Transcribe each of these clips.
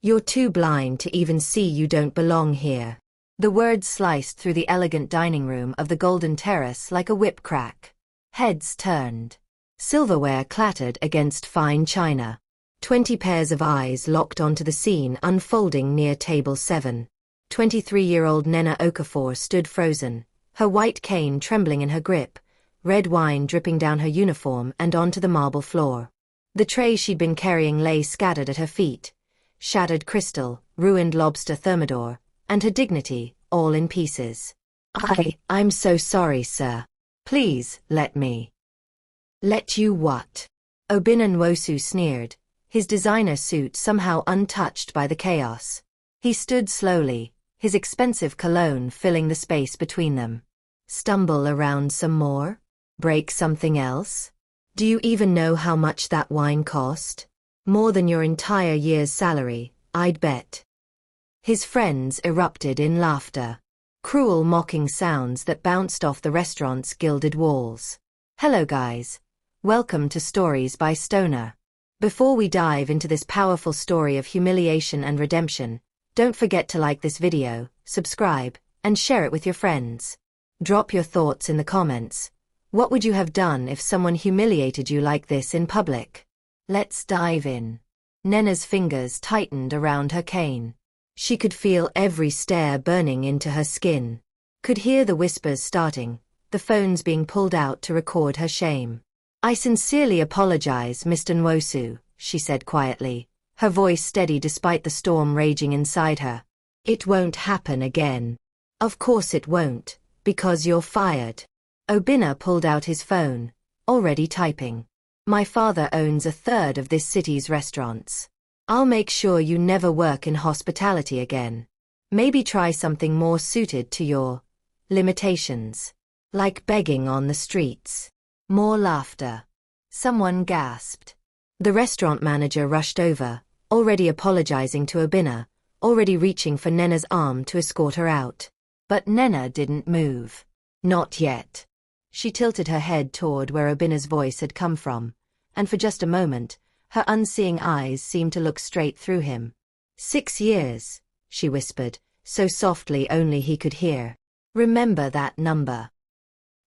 You're too blind to even see you don't belong here. The words sliced through the elegant dining room of the Golden Terrace like a whip crack. Heads turned. Silverware clattered against fine china. 20 pairs of eyes locked onto the scene unfolding near table 7. 23-year-old Nena Okafor stood frozen, her white cane trembling in her grip, red wine dripping down her uniform and onto the marble floor. The tray she'd been carrying lay scattered at her feet, shattered crystal, ruined lobster thermidor, and her dignity, all in pieces. I'm so sorry, sir. Please, let me. Let you what? Obinna Nwosu sneered, his designer suit somehow untouched by the chaos. He stood slowly, his expensive cologne filling the space between them. Stumble around some more? Break something else? Do you even know how much that wine cost? More than your entire year's salary, I'd bet. His friends erupted in laughter. Cruel mocking sounds that bounced off the restaurant's gilded walls. Hello guys. Welcome to Stories by Stoner. Before we dive into this powerful story of humiliation and redemption, don't forget to like this video, subscribe, and share it with your friends. Drop your thoughts in the comments. What would you have done if someone humiliated you like this in public? Let's dive in. Nena's fingers tightened around her cane. She could feel every stare burning into her skin. Could hear the whispers starting, the phones being pulled out to record her shame. I sincerely apologize, Mr. Nwosu, she said quietly, her voice steady despite the storm raging inside her. It won't happen again. Of course it won't, because you're fired. Obinna pulled out his phone, already typing. My father owns a third of this city's restaurants. I'll make sure you never work in hospitality again. Maybe try something more suited to your limitations. Like begging on the streets. More laughter. Someone gasped. The restaurant manager rushed over, already apologizing to Obinna, already reaching for Nena's arm to escort her out. But Nena didn't move. Not yet. She tilted her head toward where Obinna's voice had come from, and for just a moment, her unseeing eyes seemed to look straight through him. 6 years, she whispered, so softly only he could hear. Remember that number.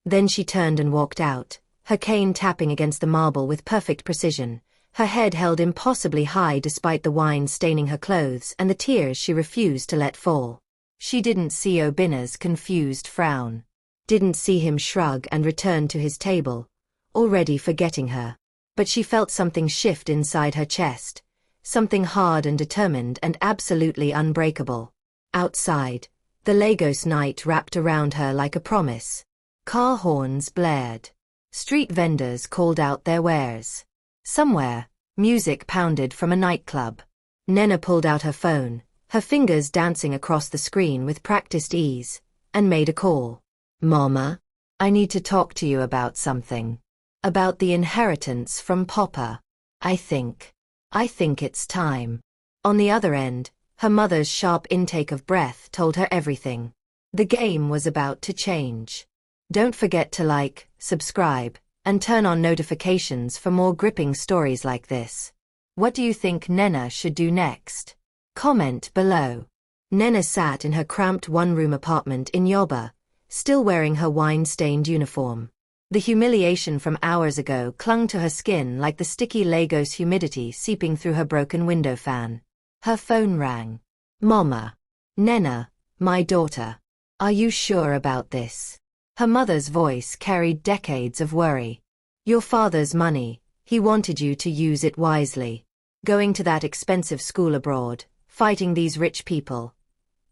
Then she turned and walked out, her cane tapping against the marble with perfect precision, her head held impossibly high despite the wine staining her clothes and the tears she refused to let fall. She didn't see Obinna's confused frown. Didn't see him shrug and return to his table, already forgetting her. But she felt something shift inside her chest, something hard and determined and absolutely unbreakable. Outside, the Lagos night wrapped around her like a promise. Car horns blared. Street vendors called out their wares. Somewhere, music pounded from a nightclub. Nena pulled out her phone, her fingers dancing across the screen with practiced ease, and made a call. Mama, I need to talk to you about something. About the inheritance from Papa. I think it's time. On the other end, her mother's sharp intake of breath told her everything. The game was about to change. Don't forget to like, subscribe, and turn on notifications for more gripping stories like this. What do you think Nena should do next? Comment below. Nena sat in her cramped one-room apartment in Yoba, still wearing her wine-stained uniform. The humiliation from hours ago clung to her skin like the sticky Lagos humidity seeping through her broken window fan. Her phone rang. Mama. Nena, my daughter. Are you sure about this? Her mother's voice carried decades of worry. Your father's money, he wanted you to use it wisely. Going to that expensive school abroad, fighting these rich people.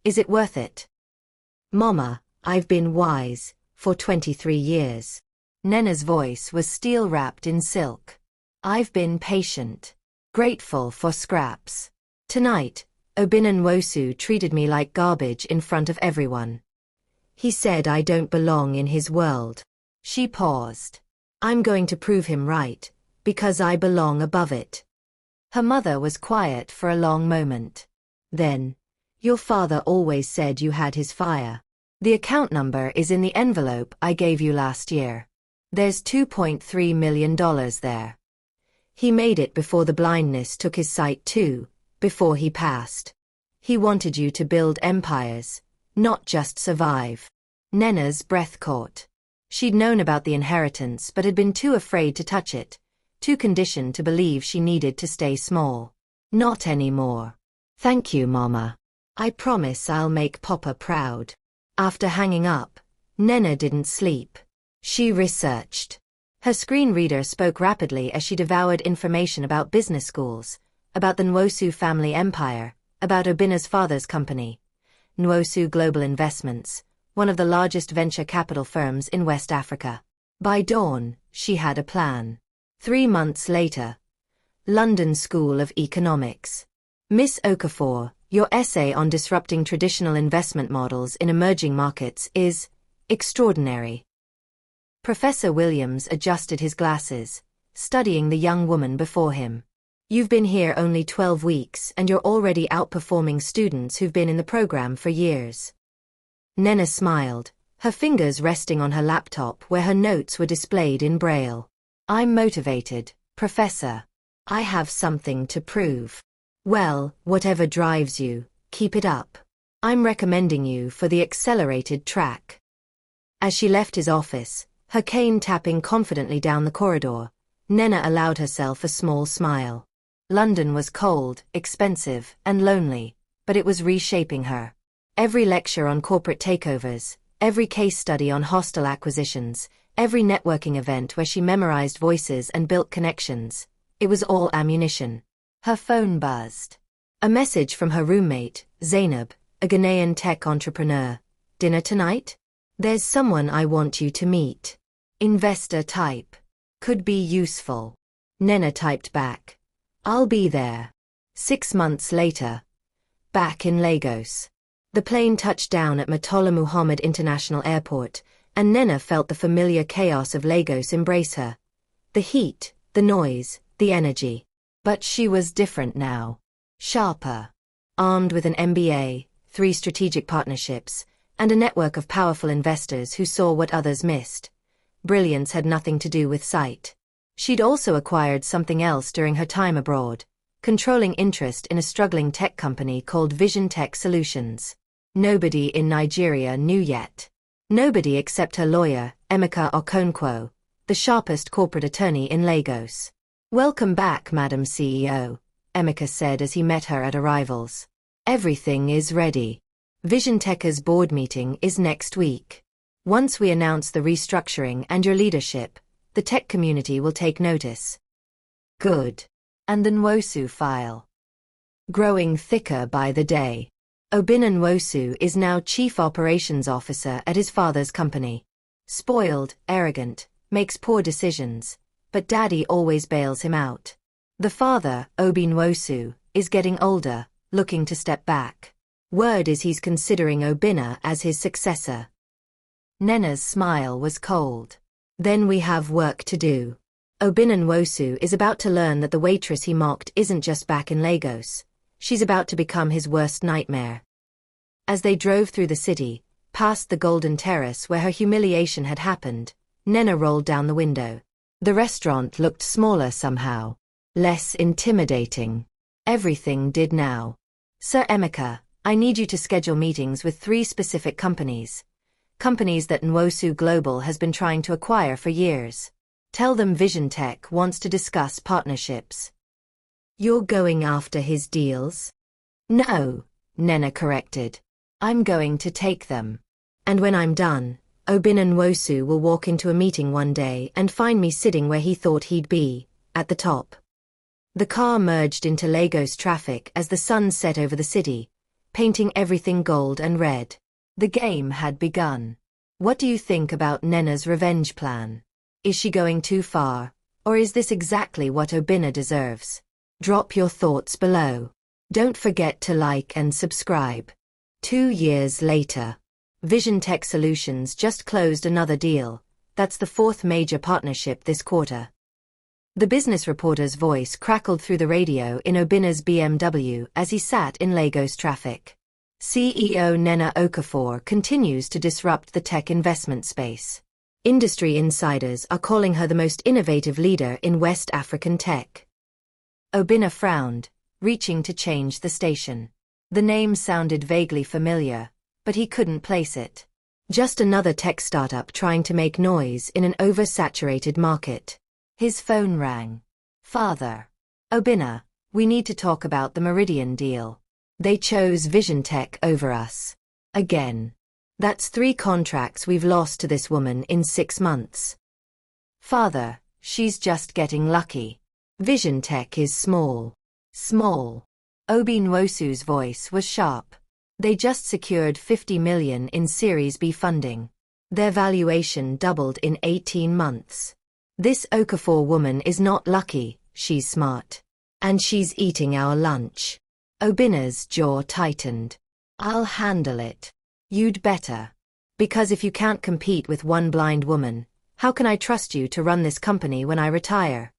Is it worth it? Mama, I've been wise, for 23 years. Nena's voice was steel-wrapped in silk. I've been patient. Grateful for scraps. Tonight, Obinna Nwosu treated me like garbage in front of everyone. He said I don't belong in his world. She paused. I'm going to prove him right, because I belong above it. Her mother was quiet for a long moment. Then, your father always said you had his fire. The account number is in the envelope I gave you last year. There's $2.3 million there. He made it before the blindness took his sight too, before he passed. He wanted you to build empires, not just survive. Nena's breath caught. She'd known about the inheritance but had been too afraid to touch it, too conditioned to believe she needed to stay small. Not anymore. Thank you, Mama. I promise I'll make Papa proud. After hanging up, Nena didn't sleep. She researched. Her screen reader spoke rapidly as she devoured information about business schools, about the Nwosu family empire, about Obina's father's company, Nwosu Global Investments, one of the largest venture capital firms in West Africa. By dawn, she had a plan. 3 months later, London School of Economics. Miss Okafor, your essay on disrupting traditional investment models in emerging markets is extraordinary. Professor Williams adjusted his glasses, studying the young woman before him. You've been here only 12 weeks and you're already outperforming students who've been in the program for years. Nena smiled, her fingers resting on her laptop where her notes were displayed in Braille. I'm motivated, Professor. I have something to prove. Well, whatever drives you, keep it up. I'm recommending you for the accelerated track. As she left his office, her cane tapping confidently down the corridor, Nena allowed herself a small smile. London was cold, expensive, and lonely, but it was reshaping her. Every lecture on corporate takeovers, every case study on hostile acquisitions, every networking event where she memorized voices and built connections, it was all ammunition. Her phone buzzed. A message from her roommate, Zainab, a Ghanaian tech entrepreneur. Dinner tonight? There's someone I want you to meet. Investor type. Could be useful. Nena typed back. I'll be there. 6 months later. Back in Lagos. The plane touched down at Murtala Muhammad International Airport, and Nena felt the familiar chaos of Lagos embrace her. The heat, the noise, the energy. But she was different now. Sharper. Armed with an MBA, 3 strategic partnerships, and a network of powerful investors who saw what others missed. Brilliance had nothing to do with sight. She'd also acquired something else during her time abroad, controlling interest in a struggling tech company called Vision Tech Solutions. Nobody in Nigeria knew yet. Nobody except her lawyer, Emeka Okonkwo, the sharpest corporate attorney in Lagos. Welcome back, Madam CEO, Emeka said as he met her at arrivals. Everything is ready. Vision Tech's board meeting is next week. Once we announce the restructuring and your leadership, the tech community will take notice. Good. And the Nwosu file. Growing thicker by the day. Obina Nwosu is now Chief Operations Officer at his father's company. Spoiled, arrogant, makes poor decisions, but Daddy always bails him out. The father, Obi Nwosu, is getting older, looking to step back. Word is he's considering Obina as his successor. Nena's smile was cold. Then we have work to do. Obina Nwosu is about to learn that the waitress he mocked isn't just back in Lagos. She's about to become his worst nightmare. As they drove through the city, past the Golden Terrace where her humiliation had happened, Nena rolled down the window. The restaurant looked smaller somehow. Less intimidating. Everything did now. Sir Emeka, I need you to schedule meetings with 3 specific companies. Companies that Nwosu Global has been trying to acquire for years. Tell them Vision Tech wants to discuss partnerships. You're going after his deals? No, Nena corrected. I'm going to take them. And when I'm done, Obina Nwosu will walk into a meeting one day and find me sitting where he thought he'd be, at the top. The car merged into Lagos traffic as the sun set over the city, painting everything gold and red. The game had begun. What do you think about Nena's revenge plan? Is she going too far, or is this exactly what Obina deserves? Drop your thoughts below. Don't forget to like and subscribe. 2 years later. Vision Tech Solutions just closed another deal. That's the 4th major partnership this quarter. The business reporter's voice crackled through the radio in Obina's BMW as he sat in Lagos traffic. CEO Nena Okafor continues to disrupt the tech investment space. Industry insiders are calling her the most innovative leader in West African tech. Obina frowned, reaching to change the station. The name sounded vaguely familiar, but he couldn't place it. Just another tech startup trying to make noise in an oversaturated market. His phone rang. Father. Obina, we need to talk about the Meridian deal. They chose Vision Tech over us. Again. That's 3 contracts we've lost to this woman in 6 months. Father, she's just getting lucky. Vision Tech is small. Small. Obi Nwosu's voice was sharp. They just secured $50 million in Series B funding. Their valuation doubled in 18 months. This Okafor woman is not lucky, she's smart. And she's eating our lunch. Obina's jaw tightened. I'll handle it. You'd better. Because if you can't compete with one blind woman, how can I trust you to run this company when I retire?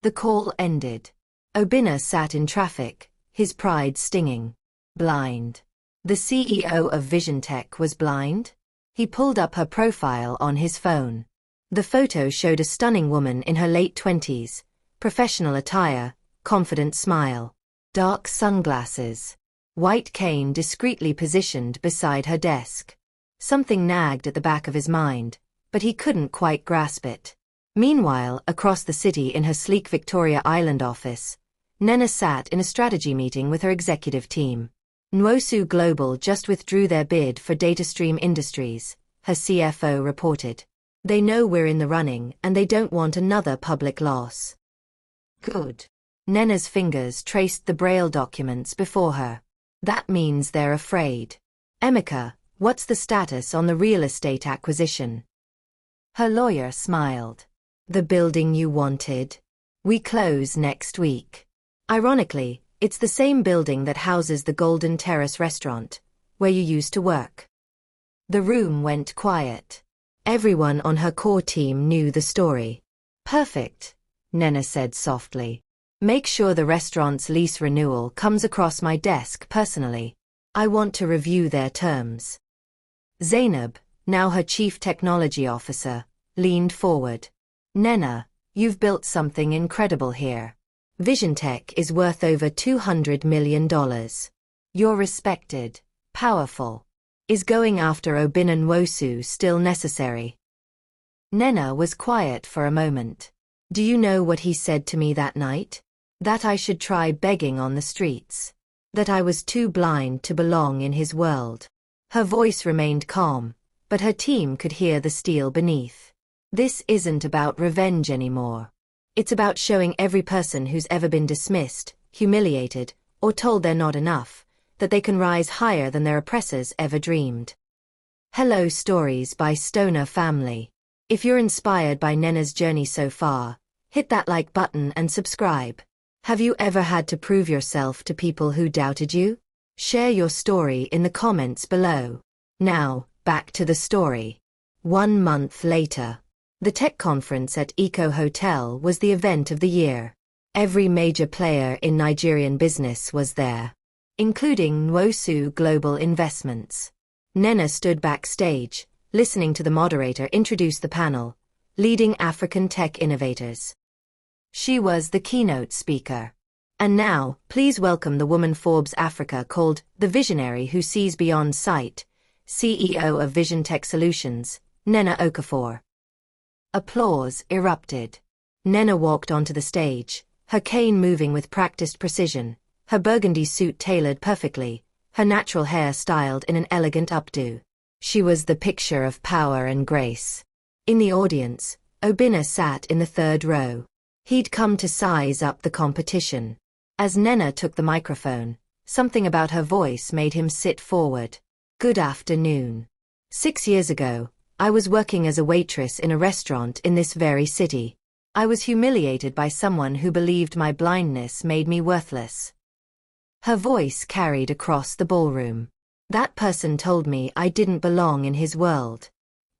The call ended. Obina sat in traffic, his pride stinging. Blind. The CEO of Vision Tech was blind? He pulled up her profile on his phone. The photo showed a stunning woman in her late 20s, professional attire, confident smile, dark sunglasses, white cane discreetly positioned beside her desk. Something nagged at the back of his mind, but he couldn't quite grasp it. Meanwhile, across the city in her sleek Victoria Island office, Nena sat in a strategy meeting with her executive team. Nwosu Global just withdrew their bid for DataStream Industries, her CFO reported. They know we're in the running and they don't want another public loss. Good. Nena's fingers traced the Braille documents before her. That means they're afraid. Emeka, what's the status on the real estate acquisition? Her lawyer smiled. The building you wanted? We close next week. Ironically, it's the same building that houses the Golden Terrace restaurant, where you used to work. The room went quiet. Everyone on her core team knew the story. Perfect, Nena said softly. Make sure the restaurant's lease renewal comes across my desk personally. I want to review their terms. Zainab, now her chief technology officer, leaned forward. Nena, you've built something incredible here. Vision Tech is worth over $200 million. You're respected, powerful. Is going after Obina Nwosu still necessary? Nena was quiet for a moment. Do you know what he said to me that night? That I should try begging on the streets. That I was too blind to belong in his world. Her voice remained calm, but her team could hear the steel beneath. This isn't about revenge anymore. It's about showing every person who's ever been dismissed, humiliated, or told they're not enough, that they can rise higher than their oppressors ever dreamed. Hello Stories by Stoner Family. If you're inspired by Nena's journey so far, hit that like button and subscribe. Have you ever had to prove yourself to people who doubted you? Share your story in the comments below. Now, back to the story. 1 month later. The tech conference at Eco Hotel was the event of the year. Every major player in Nigerian business was there, including Nwosu Global Investments. Nena stood backstage, listening to the moderator introduce the panel, Leading African Tech Innovators. She was the keynote speaker. And now, please welcome the woman Forbes Africa called the Visionary who sees beyond sight, CEO of Vision Tech Solutions, Nena Okafor. Applause erupted. Nena walked onto the stage, her cane moving with practiced precision, her burgundy suit tailored perfectly, her natural hair styled in an elegant updo. She was the picture of power and grace. In the audience, Obina sat in the 3rd row. He'd come to size up the competition. As Nena took the microphone, something about her voice made him sit forward. Good afternoon. 6 years ago, I was working as a waitress in a restaurant in this very city. I was humiliated by someone who believed my blindness made me worthless. Her voice carried across the ballroom. That person told me I didn't belong in his world.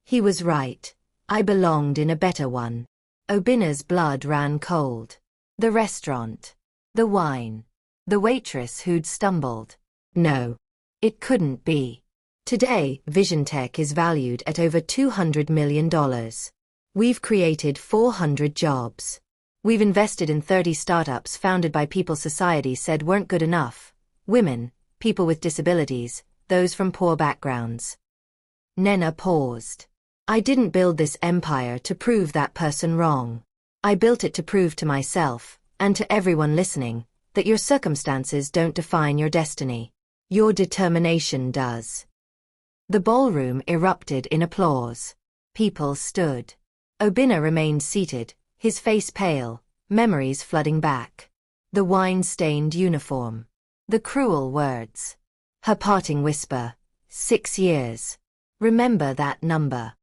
He was right. I belonged in a better one. Obina's blood ran cold. The restaurant. The wine. The waitress who'd stumbled. No. It couldn't be. Today, Vision Tech is valued at over $200 million. We've created 400 jobs. We've invested in 30 startups founded by people society said weren't good enough. Women, people with disabilities, those from poor backgrounds. Nena paused. I didn't build this empire to prove that person wrong. I built it to prove to myself, and to everyone listening, that your circumstances don't define your destiny. Your determination does. The ballroom erupted in applause. People stood. Obinna remained seated, his face pale, memories flooding back. The wine-stained uniform. The cruel words. Her parting whisper. 6 years. Remember that number.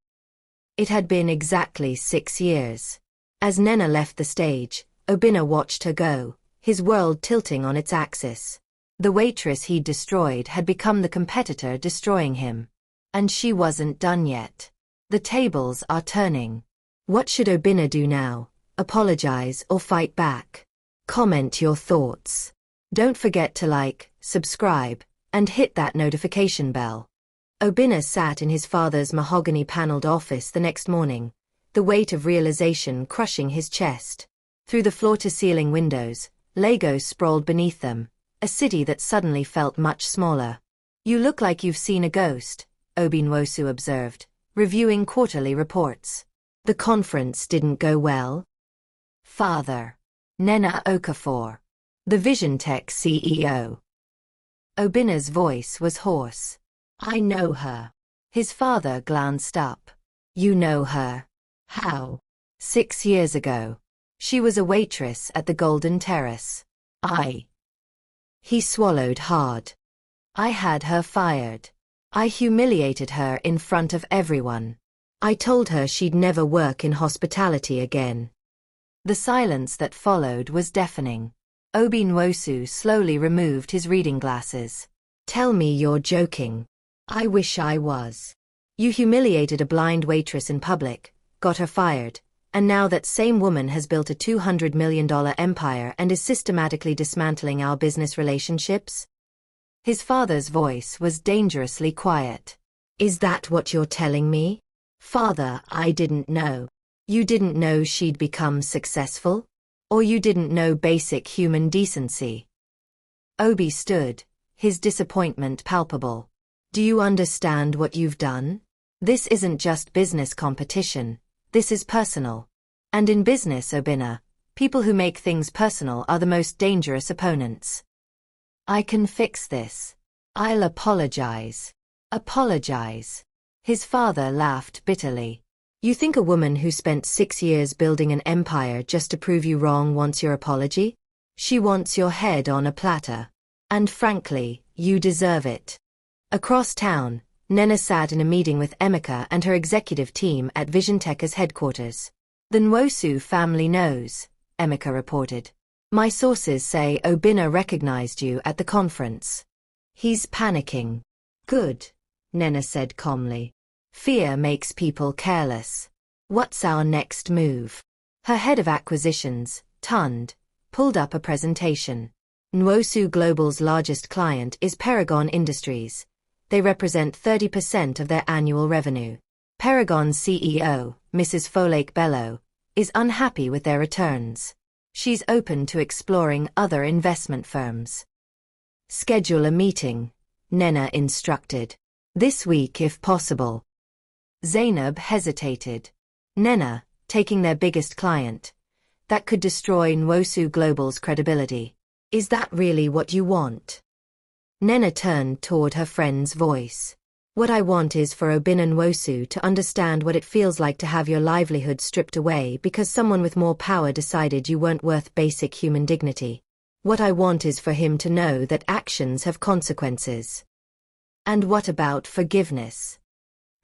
It had been exactly 6 years. As Nena left the stage, Obinna watched her go, his world tilting on its axis. The waitress he'd destroyed had become the competitor destroying him. And she wasn't done yet. The tables are turning. What should Obinna do now? Apologize or fight back? Comment your thoughts. Don't forget to like, subscribe, and hit that notification bell. Obinna sat in his father's mahogany-paneled office the next morning, the weight of realization crushing his chest. Through the floor-to-ceiling windows, Lagos sprawled beneath them, a city that suddenly felt much smaller. You look like you've seen a ghost, Obinwosu observed, reviewing quarterly reports. The conference didn't go well. Father. Nena Okafor. The VisionTech CEO. Obinna's voice was hoarse. I know her. His father glanced up. You know her? How? 6 years ago. She was a waitress at the Golden Terrace. He swallowed hard. I had her fired. I humiliated her in front of everyone. I told her she'd never work in hospitality again. The silence that followed was deafening. Obinwosu slowly removed his reading glasses. Tell me you're joking. I wish I was. You humiliated a blind waitress in public, got her fired, and now that same woman has built a $200 million empire and is systematically dismantling our business relationships? His father's voice was dangerously quiet. Is that what you're telling me? Father, I didn't know. You didn't know she'd become successful? Or you didn't know basic human decency? Obi stood, his disappointment palpable. Do you understand what you've done? This isn't just business competition. This is personal. And in business, Obinna, people who make things personal are the most dangerous opponents. I can fix this. I'll apologize. Apologize. His father laughed bitterly. You think a woman who spent 6 years building an empire just to prove you wrong wants your apology? She wants your head on a platter. And frankly, you deserve it. Across town, Nena sat in a meeting with Emeka and her executive team at VisionTech's headquarters. The Nwosu family knows, Emeka reported. My sources say Obinna recognized you at the conference. He's panicking. Good, Nena said calmly. Fear makes people careless. What's our next move? Her head of acquisitions, Tund, pulled up a presentation. Nwosu Global's largest client is Paragon Industries. They represent 30% of their annual revenue. Paragon's CEO, Mrs. Folake Bello, is unhappy with their returns. She's open to exploring other investment firms. Schedule a meeting, Nena instructed. This week if possible. Zainab hesitated. Nena, taking their biggest client. That could destroy Nwosu Global's credibility. Is that really what you want? Nena turned toward her friend's voice. What I want is for Obinna Nwosu to understand what it feels like to have your livelihood stripped away because someone with more power decided you weren't worth basic human dignity. What I want is for him to know that actions have consequences. And what about forgiveness?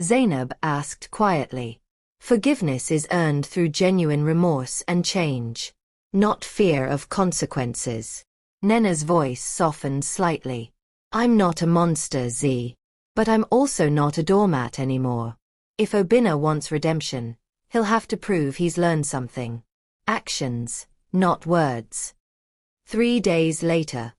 Zainab asked quietly. Forgiveness is earned through genuine remorse and change, not fear of consequences. Nena's voice softened slightly. I'm not a monster, Z. But I'm also not a doormat anymore. If Obinna wants redemption, he'll have to prove he's learned something. Actions, not words. 3 days later.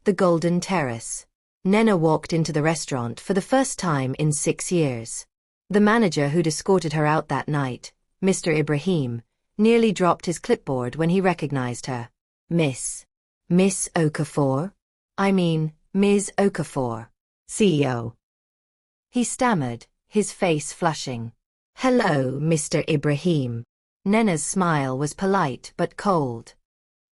The Golden Terrace. Nena walked into the restaurant for the first time in 6 years. The manager who'd escorted her out that night, Mr. Ibrahim, nearly dropped his clipboard when he recognized her. Miss Okafor? I mean, Ms. Okafor, CEO. He stammered, his face flushing. Hello, Mr. Ibrahim. Nena's smile was polite but cold.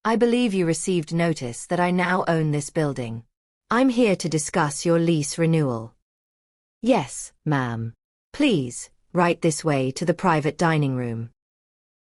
I believe you received notice that I now own this building. I'm here to discuss your lease renewal. Yes, ma'am. Please, right this way to the private dining room.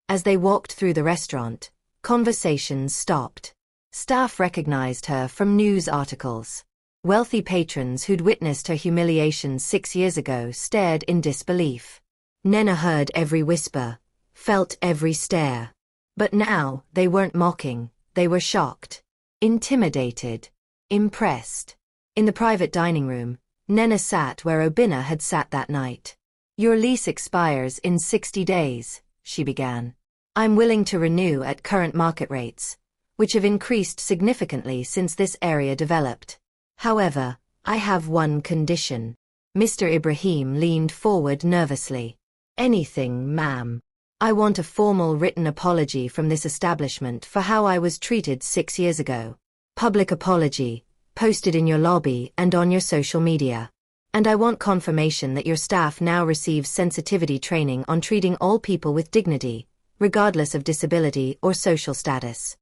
As they walked through the restaurant, conversations stopped. Staff recognized her from news articles. Wealthy patrons who'd witnessed her humiliation 6 years ago stared in disbelief. Nena heard every whisper, felt every stare. But now, they weren't mocking, they were shocked, intimidated, impressed. In the private dining room, Nena sat where Obinna had sat that night. Your lease expires in 60 days, she began. I'm willing to renew at current market rates, which have increased significantly since this area developed. However, I have one condition. Mr. Ibrahim leaned forward nervously. Anything, ma'am. I want a formal written apology from this establishment for how I was treated 6 years ago. Public apology, posted in your lobby and on your social media. And I want confirmation that your staff now receives sensitivity training on treating all people with dignity, regardless of disability or social status.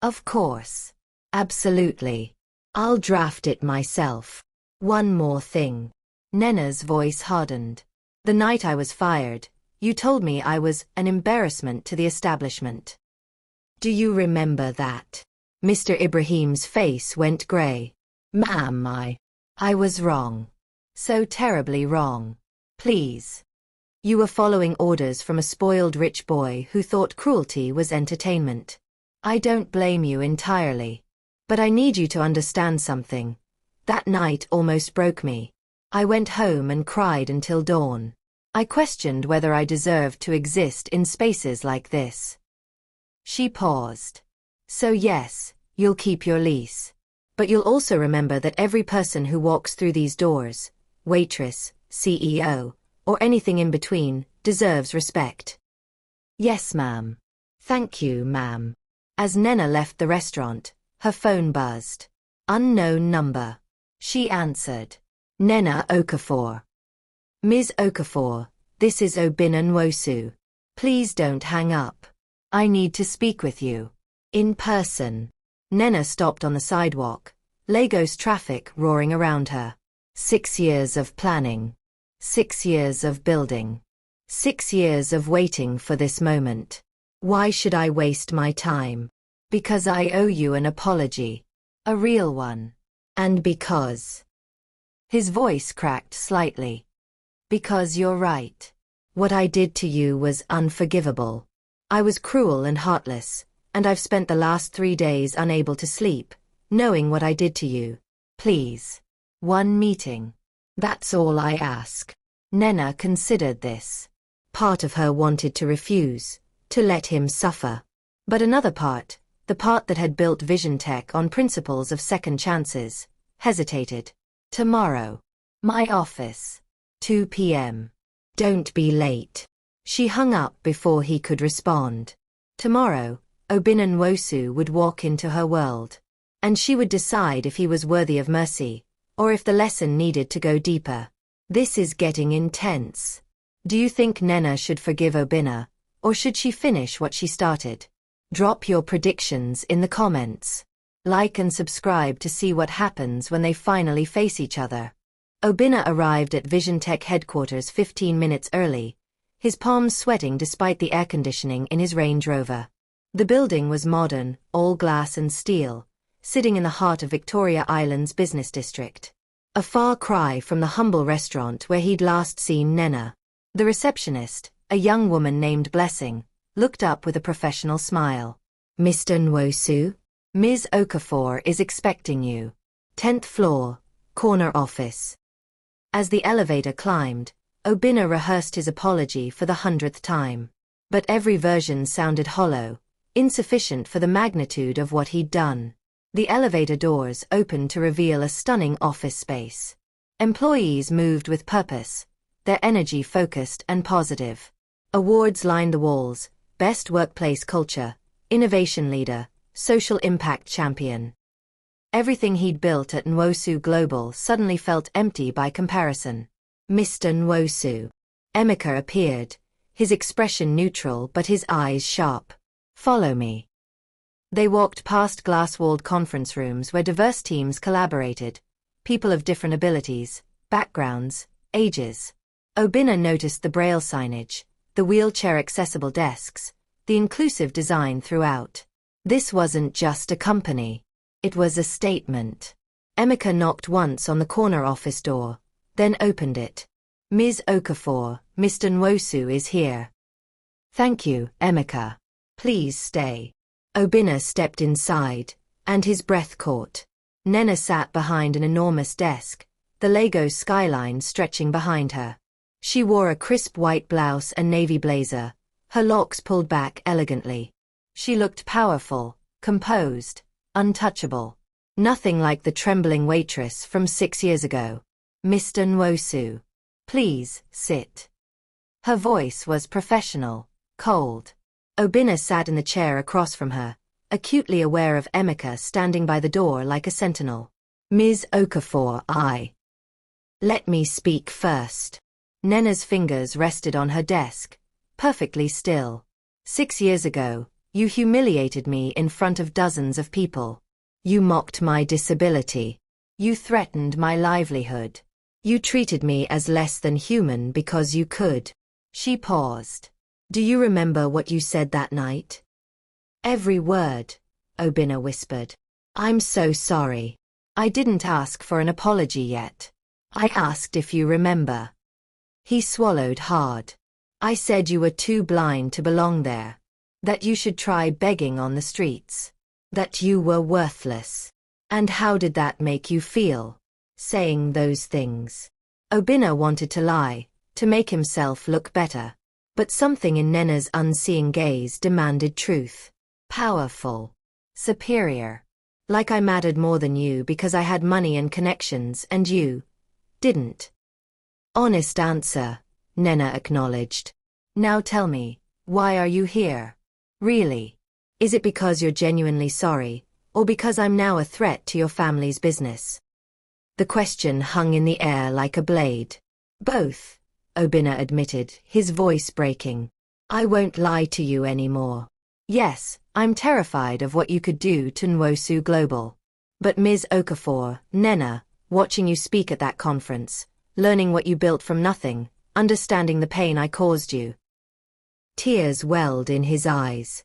Of course. Absolutely. I'll draft it myself. One more thing. Nena's voice hardened. The night I was fired, you told me I was an embarrassment to the establishment. Do you remember that? Mr. Ibrahim's face went gray. Ma'am, I was wrong. So terribly wrong. Please. You were following orders from a spoiled rich boy who thought cruelty was entertainment. I don't blame you entirely. But I need you to understand something. That night almost broke me. I went home and cried until dawn. I questioned whether I deserved to exist in spaces like this. She paused. So yes, you'll keep your lease. But you'll also remember that every person who walks through these doors, waitress, CEO, or anything in between, deserves respect. Yes, ma'am. Thank you, ma'am. As Nena left the restaurant, her phone buzzed. Unknown number. She answered. Nena Okafor. Ms. Okafor, this is Obinna Nwosu. Please don't hang up. I need to speak with you. In person. Nena stopped on the sidewalk, Lagos traffic roaring around her. 6 years of planning. 6 years of building. 6 years of waiting for this moment. Why should I waste my time? Because I owe you an apology. A real one. And because... His voice cracked slightly. Because you're right. What I did to you was unforgivable. I was cruel and heartless, and I've spent the last 3 days unable to sleep, knowing what I did to you. Please. One meeting. That's all I ask. Nena considered this. Part of her wanted to refuse, to let him suffer. But another part, the part that had built Vision Tech on principles of second chances, hesitated. Tomorrow. My office. 2 p.m. Don't be late. She hung up before he could respond. Tomorrow, Obinna Nwosu would walk into her world. And she would decide if he was worthy of mercy, or if the lesson needed to go deeper. This is getting intense. Do you think Nena should forgive Obinna, or should she finish what she started? Drop your predictions in the comments. Like and subscribe to see what happens when they finally face each other. Obinna arrived at Vision Tech headquarters 15 minutes early, his palms sweating despite the air conditioning in his Range Rover. The building was modern, all glass and steel, sitting in the heart of Victoria Island's business district. A far cry from the humble restaurant where he'd last seen Nena. The receptionist, a young woman named Blessing, looked up with a professional smile. Mr. Nwosu? Ms. Okafor is expecting you. 10th floor, corner office. As the elevator climbed, Obinna rehearsed his apology for the 100th time. But every version sounded hollow, insufficient for the magnitude of what he'd done. The elevator doors opened to reveal a stunning office space. Employees moved with purpose, their energy focused and positive. Awards lined the walls, best workplace culture, innovation leader, social impact champion. Everything he'd built at Nwosu Global suddenly felt empty by comparison. Mr. Nwosu. Emeka appeared, his expression neutral but his eyes sharp. Follow me. They walked past glass-walled conference rooms where diverse teams collaborated, people of different abilities, backgrounds, ages. Obinna noticed the braille signage, the wheelchair-accessible desks, the inclusive design throughout. This wasn't just a company. It was a statement. Emeka knocked once on the corner office door, then opened it. Ms. Okafor, Mr. Nwosu is here. Thank you, Emeka. Please stay. Obinna stepped inside, and his breath caught. Nena sat behind an enormous desk, the Lagos skyline stretching behind her. She wore a crisp white blouse and navy blazer, her locks pulled back elegantly. She looked powerful, composed, untouchable. Nothing like the trembling waitress from 6 years ago. Mr. Nwosu. Please, sit. Her voice was professional, cold. Obinna sat in the chair across from her, acutely aware of Emeka standing by the door like a sentinel. Ms. Okafor, Let me speak first. Nena's fingers rested on her desk, perfectly still. 6 years ago, you humiliated me in front of dozens of people. You mocked my disability. You threatened my livelihood. You treated me as less than human because you could. She paused. Do you remember what you said that night? Every word, Obinna whispered. I'm so sorry. I didn't ask for an apology yet. I asked if you remember. He swallowed hard. I said you were too blind to belong there. That you should try begging on the streets. That you were worthless. And how did that make you feel? Saying those things. Obinna wanted to lie, to make himself look better. But something in Nena's unseeing gaze demanded truth. Powerful. Superior. Like I mattered more than you because I had money and connections and you didn't. Honest answer, Nena acknowledged. Now tell me, why are you here? Really? Is it because you're genuinely sorry, or because I'm now a threat to your family's business? The question hung in the air like a blade. Both, Obinna admitted, his voice breaking. I won't lie to you anymore. Yes, I'm terrified of what you could do to Nwosu Global. But Ms. Okafor, Nena, watching you speak at that conference, learning what you built from nothing, understanding the pain I caused you. Tears welled in his eyes.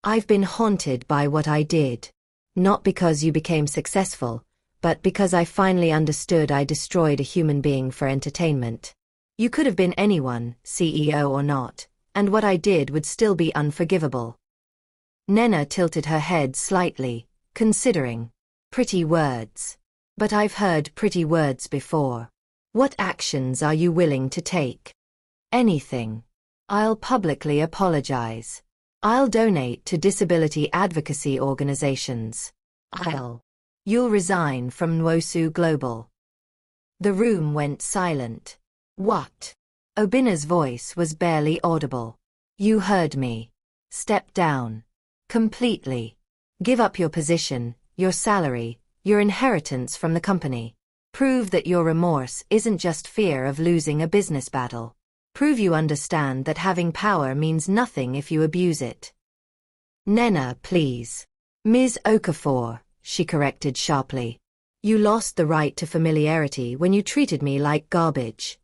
I've been haunted by what I did. Not because you became successful, but because I finally understood I destroyed a human being for entertainment. You could have been anyone, CEO or not, and what I did would still be unforgivable. Nena tilted her head slightly, considering. Pretty words. But I've heard pretty words before. What actions are you willing to take? Anything. I'll publicly apologize. I'll donate to disability advocacy organizations. You'll resign from Nwosu Global. The room went silent. What? Obinna's voice was barely audible. You heard me. Step down. Completely. Give up your position, your salary, your inheritance from the company. Prove that your remorse isn't just fear of losing a business battle. Prove you understand that having power means nothing if you abuse it. Nena, please. Ms. Okafor, she corrected sharply. You lost the right to familiarity when you treated me like garbage.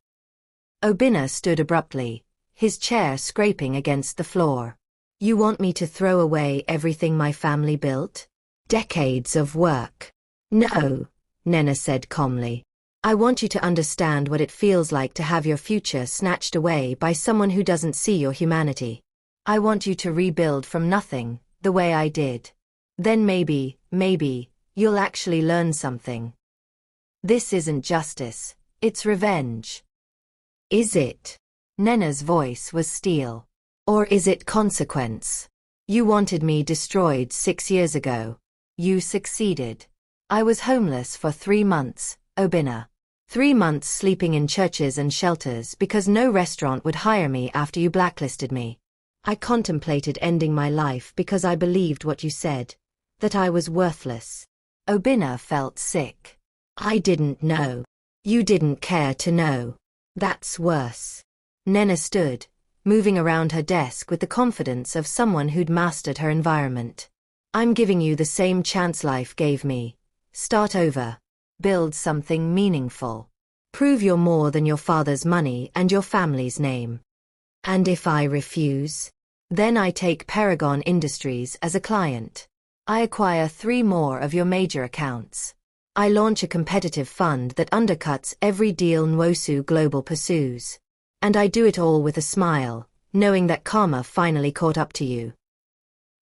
Obinna stood abruptly, his chair scraping against the floor. You want me to throw away everything my family built? Decades of work. No, Nena said calmly. I want you to understand what it feels like to have your future snatched away by someone who doesn't see your humanity. I want you to rebuild from nothing, the way I did. Then maybe, you'll actually learn something. This isn't justice, it's revenge. Is it? Nena's voice was steel. Or is it consequence? You wanted me destroyed 6 years ago. You succeeded. I was homeless for 3 months, Obinna. 3 months sleeping in churches and shelters because no restaurant would hire me after you blacklisted me. I contemplated ending my life because I believed what you said, that I was worthless. Obinna felt sick. I didn't know. You didn't care to know. That's worse. Nena stood, moving around her desk with the confidence of someone who'd mastered her environment. I'm giving you the same chance life gave me. Start over. Build something meaningful. Prove you're more than your father's money and your family's name. And if I refuse? Then I take Paragon Industries as a client. I acquire 3 more of your major accounts. I launch a competitive fund that undercuts every deal Nwosu Global pursues. And I do it all with a smile, knowing that karma finally caught up to you.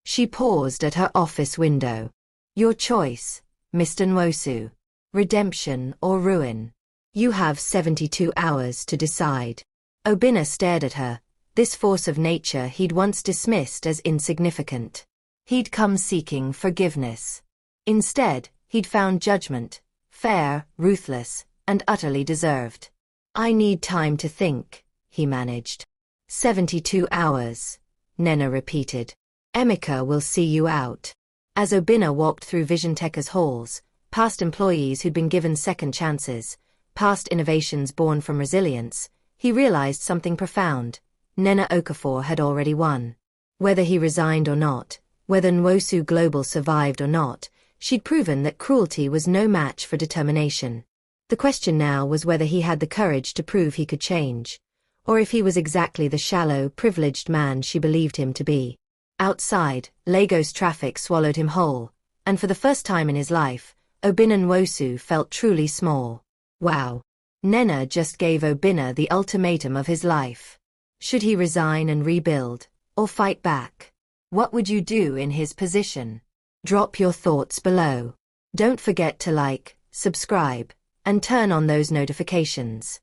She paused at her office window. Your choice, Mr. Nwosu. Redemption or ruin. You have 72 hours to decide. Obinna stared at her, this force of nature he'd once dismissed as insignificant. He'd come seeking forgiveness. Instead, he'd found judgment, fair, ruthless, and utterly deserved. I need time to think, he managed. 72 hours, Nena repeated. Emeka will see you out. As Obinna walked through VisionTech's halls, past employees who'd been given second chances, past innovations born from resilience, he realized something profound. Nena Okafor had already won. Whether he resigned or not, whether Nwosu Global survived or not, she'd proven that cruelty was no match for determination. The question now was whether he had the courage to prove he could change, or if he was exactly the shallow, privileged man she believed him to be. Outside, Lagos traffic swallowed him whole, and for the first time in his life, Obinna Nwosu felt truly small. Wow. Nena just gave Obinna the ultimatum of his life. Should he resign and rebuild, or fight back? What would you do in his position? Drop your thoughts below. Don't forget to like, subscribe, and turn on those notifications.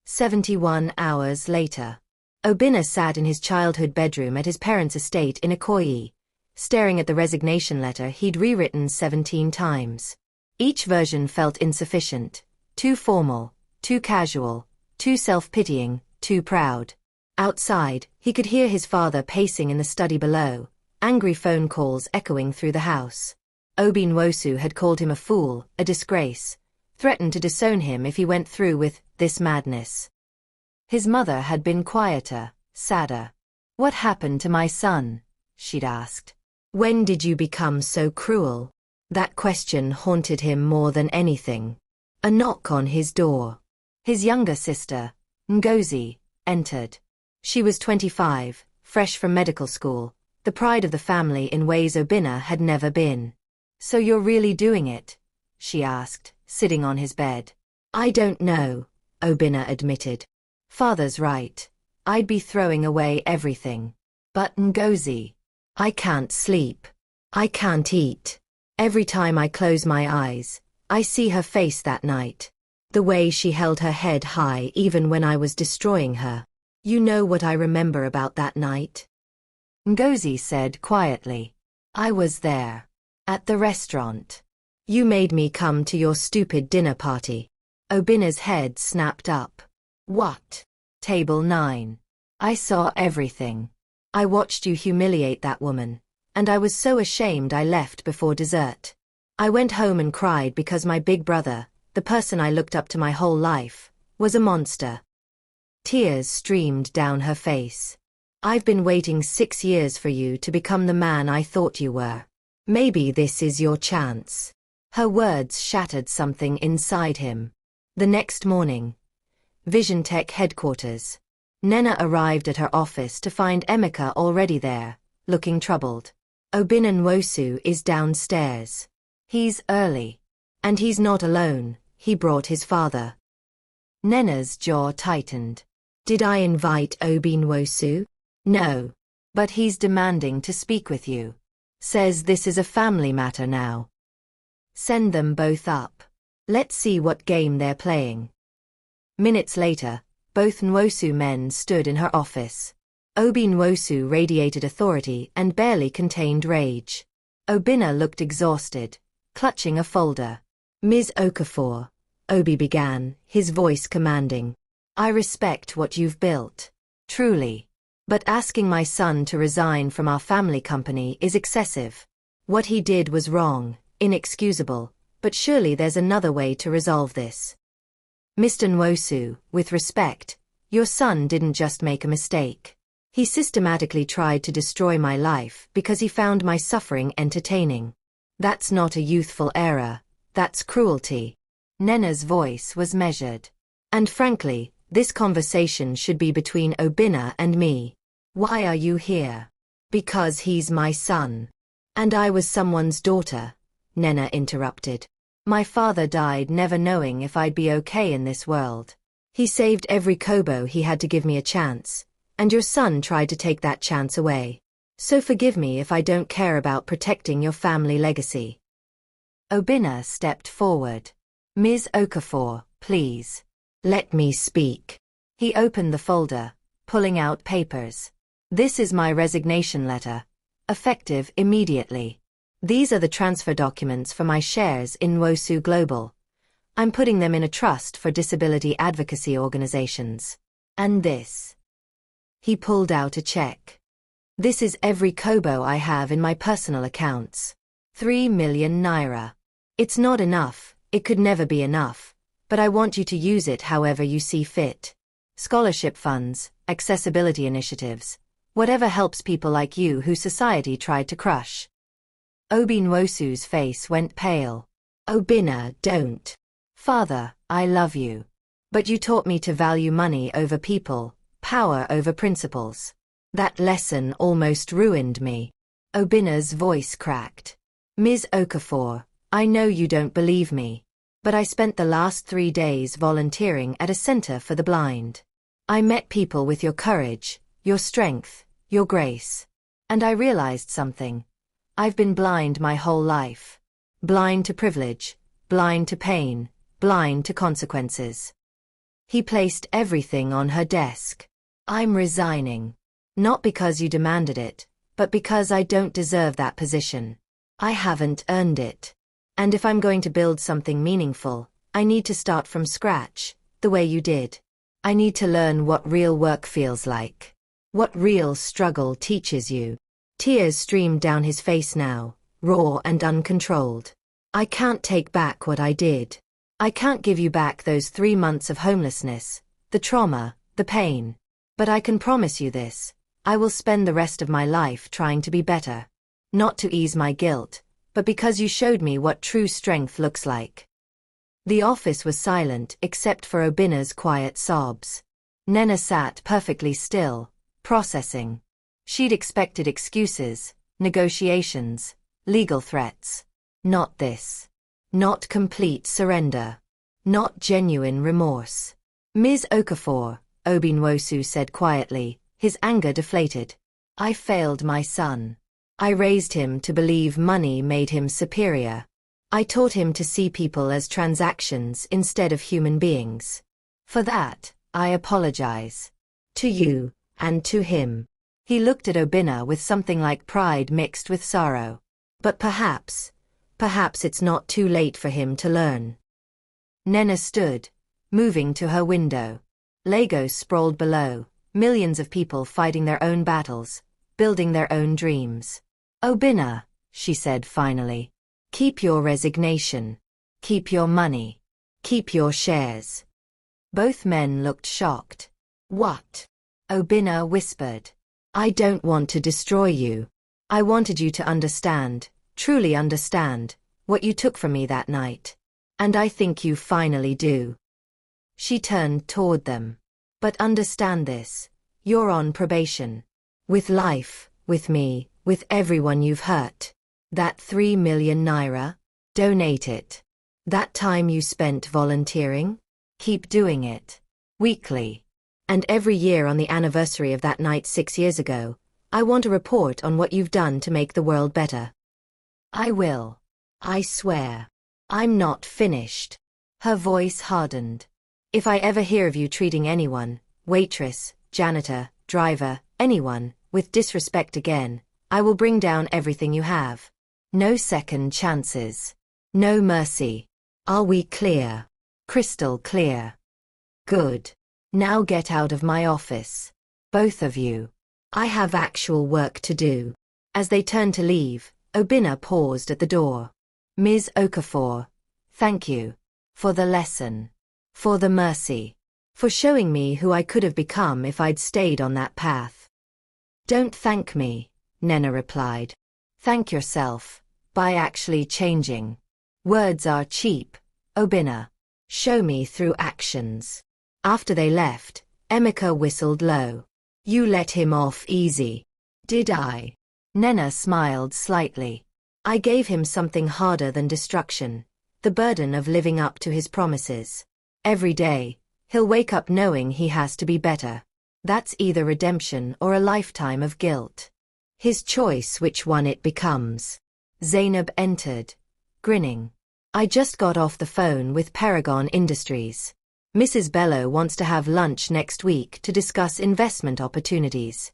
71 hours later. Obinna sat in his childhood bedroom at his parents' estate in Ikoyi, staring at the resignation letter he'd rewritten 17 times. Each version felt insufficient, too formal, too casual, too self-pitying, too proud. Outside, he could hear his father pacing in the study below, angry phone calls echoing through the house. Obi Nwosu had called him a fool, a disgrace, threatened to disown him if he went through with this madness. His mother had been quieter, sadder. What happened to my son? She'd asked. When did you become so cruel? That question haunted him more than anything. A knock on his door. His younger sister, Ngozi, entered. She was 25, fresh from medical school, the pride of the family in ways Obinna had never been. So you're really doing it? She asked, sitting on his bed. I don't know, Obinna admitted. Father's right. I'd be throwing away everything. But Ngozi, I can't sleep. I can't eat. Every time I close my eyes, I see her face that night. The way she held her head high even when I was destroying her. You know what I remember about that night? Ngozi said quietly. I was there. At the restaurant. You made me come to your stupid dinner party. Obinna's head snapped up. What? Table 9. I saw everything. I watched you humiliate that woman, and I was so ashamed I left before dessert. I went home and cried because my big brother, the person I looked up to my whole life, was a monster. Tears streamed down her face. I've been waiting 6 years for you to become the man I thought you were. Maybe this is your chance. Her words shattered something inside him. The next morning, VisionTech headquarters. Nena arrived at her office to find Emeka already there, looking troubled. Obinna Nwosu is downstairs. He's early. And he's not alone, he brought his father. Nena's jaw tightened. Did I invite Obi Nwosu? No. But he's demanding to speak with you. Says this is a family matter now. Send them both up. Let's see what game they're playing. Minutes later, both Nwosu men stood in her office. Obi Nwosu radiated authority and barely contained rage. Obinna looked exhausted, clutching a folder. Ms. Okafor, Obi began, his voice commanding. I respect what you've built. Truly. But asking my son to resign from our family company is excessive. What he did was wrong, inexcusable, but surely there's another way to resolve this. Mr. Nwosu, with respect, your son didn't just make a mistake. He systematically tried to destroy my life because he found my suffering entertaining. That's not a youthful error, that's cruelty. Nena's voice was measured. And frankly, this conversation should be between Obinna and me. Why are you here? Because he's my son. And I was someone's daughter, Nena interrupted. My father died never knowing if I'd be okay in this world. He saved every kobo he had to give me a chance, and your son tried to take that chance away. So forgive me if I don't care about protecting your family legacy. Obinna stepped forward. Ms. Okafor, please. Let me speak. He opened the folder, pulling out papers. This is my resignation letter, effective immediately. These are the transfer documents for my shares in Nwosu Global. I'm putting them in a trust for disability advocacy organizations. And this. He pulled out a check. This is every kobo I have in my personal accounts. 3 million naira. It's not enough, it could never be enough, but I want you to use it however you see fit. Scholarship funds, accessibility initiatives, whatever helps people like you who society tried to crush. Obi Nwosu's face went pale. Obinna, don't. Father, I love you. But you taught me to value money over people, power over principles. That lesson almost ruined me. Obinna's voice cracked. Ms. Okafor, I know you don't believe me, but I spent the last 3 days volunteering at a center for the blind. I met people with your courage, your strength, your grace. And I realized something. I've been blind my whole life. Blind to privilege, blind to pain, blind to consequences. He placed everything on her desk. I'm resigning. Not because you demanded it, but because I don't deserve that position. I haven't earned it. And if I'm going to build something meaningful, I need to start from scratch, the way you did. I need to learn what real work feels like. What real struggle teaches you. Tears streamed down his face now, raw and uncontrolled. I can't take back what I did. I can't give you back those 3 months of homelessness, the trauma, the pain. But I can promise you this. I will spend the rest of my life trying to be better. Not to ease my guilt, but because you showed me what true strength looks like. The office was silent except for Obinna's quiet sobs. Nena sat perfectly still, processing. She'd expected excuses, negotiations, legal threats. Not this. Not complete surrender. Not genuine remorse. Ms. Okafor, Obi Nwosu said quietly, his anger deflated. I failed my son. I raised him to believe money made him superior. I taught him to see people as transactions instead of human beings. For that, I apologize. To you, and to him. He looked at Obinna with something like pride mixed with sorrow. But perhaps it's not too late for him to learn. Nena stood, moving to her window. Lagos sprawled below, millions of people fighting their own battles, building their own dreams. Obinna, she said finally. Keep your resignation. Keep your money. Keep your shares. Both men looked shocked. What? Obinna whispered. I don't want to destroy you. I wanted you to understand, truly understand, what you took from me that night. And I think you finally do. She turned toward them. But understand this. You're on probation. With life, with me, with everyone you've hurt. That 3 million naira? Donate it. That time you spent volunteering? Keep doing it. Weekly. And every year on the anniversary of that night 6 years ago, I want a report on what you've done to make the world better. I will. I swear. I'm not finished. Her voice hardened. If I ever hear of you treating anyone, waitress, janitor, driver, anyone, with disrespect again, I will bring down everything you have. No second chances. No mercy. Are we clear? Crystal clear. Good. Now get out of my office. Both of you. I have actual work to do. As they turned to leave, Obinna paused at the door. Ms. Okafor, thank you. For the lesson. For the mercy. For showing me who I could have become if I'd stayed on that path. Don't thank me, Nena replied. Thank yourself, by actually changing. Words are cheap, Obinna. Show me through actions. After they left, Emeka whistled low. You let him off easy. Did I? Nena smiled slightly. I gave him something harder than destruction, the burden of living up to his promises. Every day, he'll wake up knowing he has to be better. That's either redemption or a lifetime of guilt. His choice which one it becomes. Zainab entered, grinning. I just got off the phone with Paragon Industries. Mrs. Bello wants to have lunch next week to discuss investment opportunities.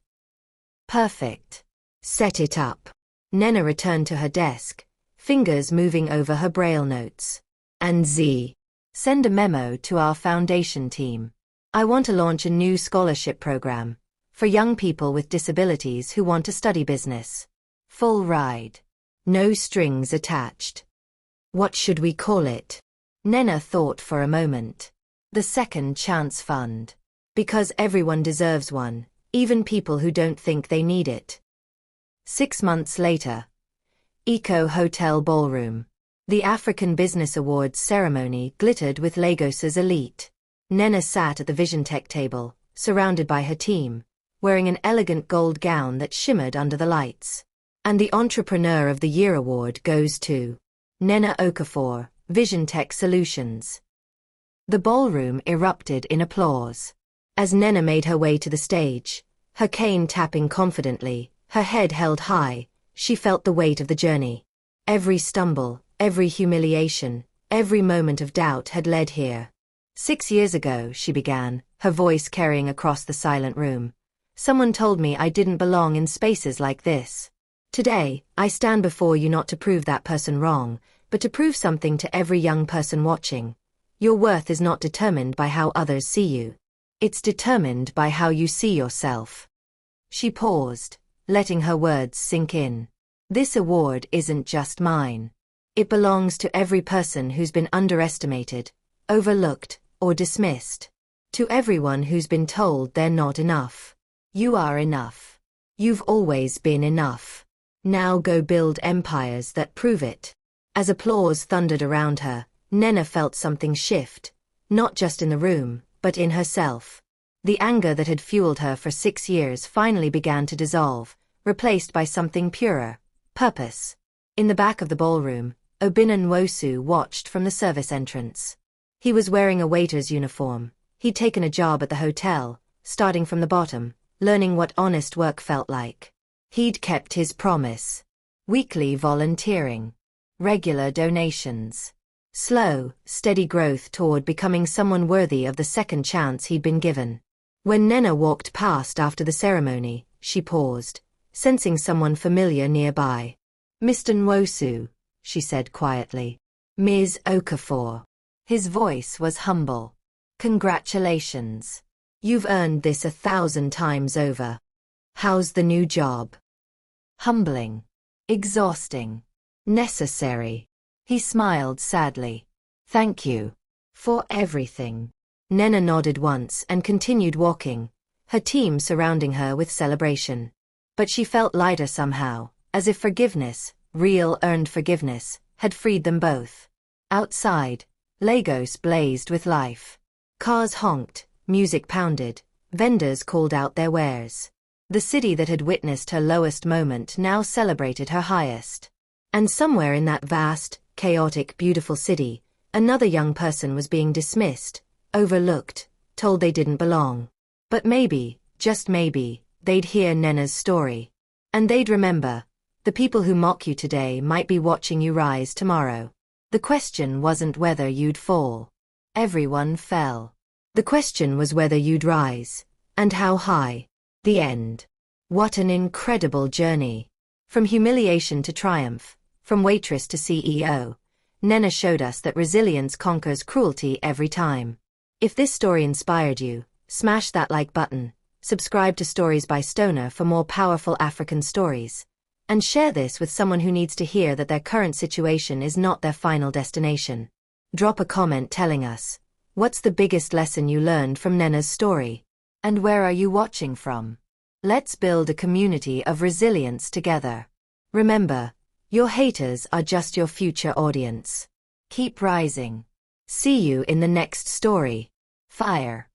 Perfect. Set it up. Nena returned to her desk, fingers moving over her braille notes. And Z. Send a memo to our foundation team. I want to launch a new scholarship program for young people with disabilities who want to study business. Full ride. No strings attached. What should we call it? Nena thought for a moment. The Second Chance Fund. Because everyone deserves one, even people who don't think they need it. 6 months later. Eco Hotel Ballroom. The African Business Awards ceremony glittered with Lagos's elite. Nena sat at the VisionTech table, surrounded by her team, wearing an elegant gold gown that shimmered under the lights. And the Entrepreneur of the Year award goes to Nena Okafor, VisionTech Solutions. The ballroom erupted in applause. As Nena made her way to the stage, her cane tapping confidently, her head held high, she felt the weight of the journey. Every stumble, every humiliation, every moment of doubt had led here. 6 years ago, she began, her voice carrying across the silent room. Someone told me I didn't belong in spaces like this. Today, I stand before you not to prove that person wrong, but to prove something to every young person watching. Your worth is not determined by how others see you. It's determined by how you see yourself. She paused, letting her words sink in. This award isn't just mine. It belongs to every person who's been underestimated, overlooked, or dismissed. To everyone who's been told they're not enough. You are enough. You've always been enough. Now go build empires that prove it. As applause thundered around her, Nena felt something shift, not just in the room, but in herself. The anger that had fueled her for 6 years finally began to dissolve, replaced by something purer, purpose. In the back of the ballroom, Obinna Nwosu watched from the service entrance. He was wearing a waiter's uniform. He'd taken a job at the hotel, starting from the bottom, learning what honest work felt like. He'd kept his promise. Weekly volunteering. Regular donations. Slow, steady growth toward becoming someone worthy of the second chance he'd been given. When Nena walked past after the ceremony, she paused, sensing someone familiar nearby. Mr. Nwosu, she said quietly. Ms. Okafor. His voice was humble. Congratulations. You've earned this 1,000 times over. How's the new job? Humbling. Exhausting. Necessary. He smiled sadly. Thank you. For everything. Nena nodded once and continued walking, her team surrounding her with celebration. But she felt lighter somehow, as if forgiveness, real earned forgiveness, had freed them both. Outside, Lagos blazed with life. Cars honked, music pounded, vendors called out their wares. The city that had witnessed her lowest moment now celebrated her highest. And somewhere in that vast, chaotic, beautiful city, another young person was being dismissed, overlooked, told they didn't belong. But maybe, just maybe, they'd hear Nena's story. And they'd remember, the people who mock you today might be watching you rise tomorrow. The question wasn't whether you'd fall. Everyone fell. The question was whether you'd rise, and how high. The end. What an incredible journey. From humiliation to triumph, from waitress to CEO, Nena showed us that resilience conquers cruelty every time. If this story inspired you, smash that like button, Subscribe to Stories by Stoner for more powerful African stories. And share this with someone who needs to hear that their current situation is not their final destination. Drop a comment telling us, what's the biggest lesson you learned from Nena's story? And where are you watching from? Let's build a community of resilience together. Remember, your haters are just your future audience. Keep rising. See you in the next story. Fire.